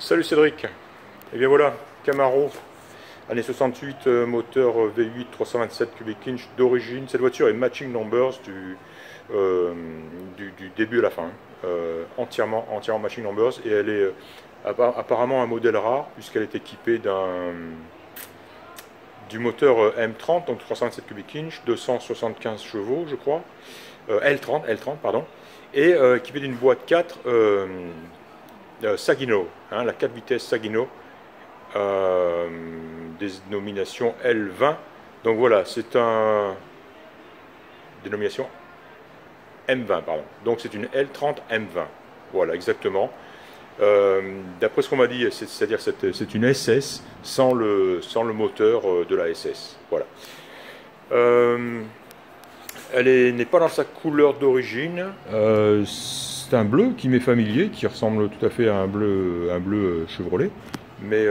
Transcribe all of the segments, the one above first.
Salut Cédric. Et bien voilà, Camaro, année 68, moteur V8 327 cubic inch d'origine. Cette voiture est matching numbers du début à la fin, entièrement matching numbers, et elle est apparemment un modèle rare puisqu'elle est équipée du moteur M30, donc 327 cubic inch, 275 chevaux je crois, L30 pardon, et équipée d'une boîte 4 Sagino, hein, la 4 vitesses Sagino, dénomination L20. Donc voilà, c'est un dénomination M20, pardon. Donc c'est une L30 M20. Voilà, exactement. D'après ce qu'on m'a dit, c'est-à-dire c'est une SS sans le moteur de la SS. Voilà. Elle n'est pas dans sa couleur d'origine. C'est un bleu qui m'est familier, qui ressemble tout à fait à un bleu Chevrolet, mais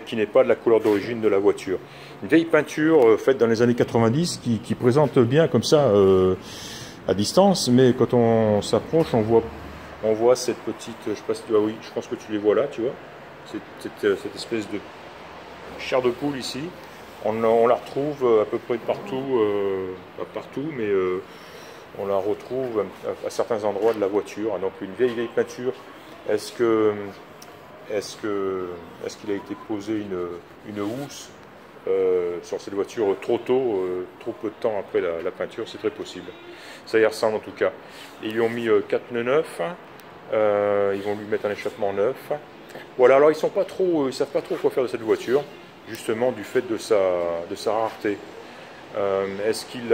qui n'est pas de la couleur d'origine de la voiture. Une vieille peinture faite dans les années 90 qui présente bien comme ça à distance, mais quand on s'approche, on voit cette petite, je sais pas si tu vois, oui, je pense que tu les vois là, tu vois, cette espèce de chair de poule ici. On la retrouve à peu près partout, pas partout, mais on la retrouve à certains endroits de la voiture. Donc une vieille peinture. Est-ce qu'il a été posé une housse sur cette voiture trop tôt, trop peu de temps après la peinture? C'est très possible. Ça y ressemble en tout cas. Ils lui ont mis 4 pneus neufs. Ils vont lui mettre un échappement neuf. Voilà. Alors ils savent pas trop quoi faire de cette voiture, justement du fait de sa rareté. Est-ce qu'il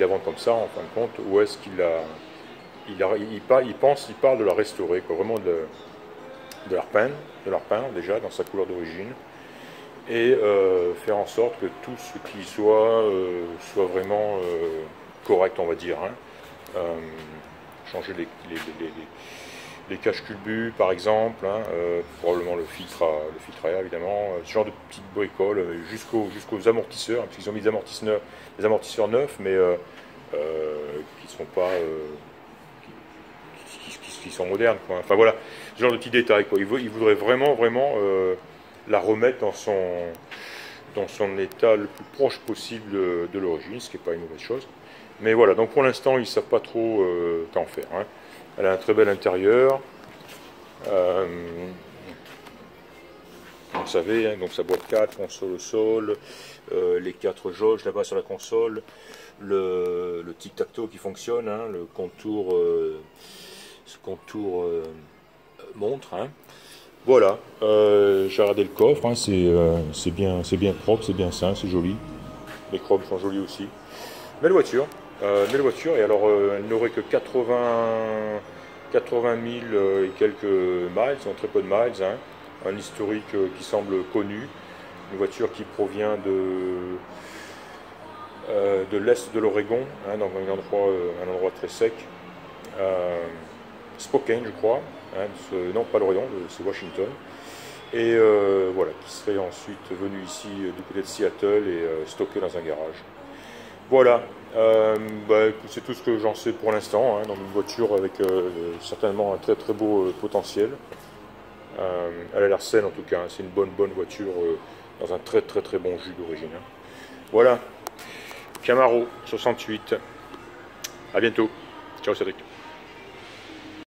la vend comme ça en fin de compte, ou est-ce qu'il parle de la restaurer, quoi, vraiment de la repeindre déjà dans sa couleur d'origine, et faire en sorte que tout ce qui soit vraiment correct, on va dire, hein. Changer les caches-culbus par exemple, hein, probablement le filtre à air évidemment, ce genre de petites bricoles, jusqu'aux amortisseurs, hein, parce qu'ils ont mis des amortisseurs neufs, mais qui sont pas qui sont modernes, quoi. Enfin voilà, ce genre de petits détails, quoi. Il voudrait vraiment la remettre dans son état le plus proche possible de l'origine, ce qui n'est pas une mauvaise chose. Mais voilà, donc pour l'instant ils ne savent pas trop qu'en faire, hein. Elle a un très bel intérieur. Vous savez, hein, donc sa boîte 4, console au sol, les 4 jauges là-bas sur la console, le tic-tac-toe qui fonctionne, hein, le contour, montre, hein. Voilà, j'ai regardé le coffre, hein, c'est bien propre, c'est bien sain, c'est joli. Les chromes sont jolis aussi. Belle voiture, et alors elle n'aurait que 80 000 et quelques miles, sont très peu de miles, hein. Un historique qui semble connu, une voiture qui provient de l'est de l'Oregon, hein, dans un endroit très sec, Spokane je crois, hein, non pas l'Oregon, c'est Washington, et voilà, qui serait ensuite venu ici du côté de Seattle et stocké dans un garage. Voilà, c'est tout ce que j'en sais pour l'instant, hein, dans une voiture avec certainement un très très beau potentiel. Elle a l'air saine en tout cas, hein, c'est une bonne voiture dans un très bon jus d'origine, hein. Voilà, Camaro 68, à bientôt, ciao Cédric.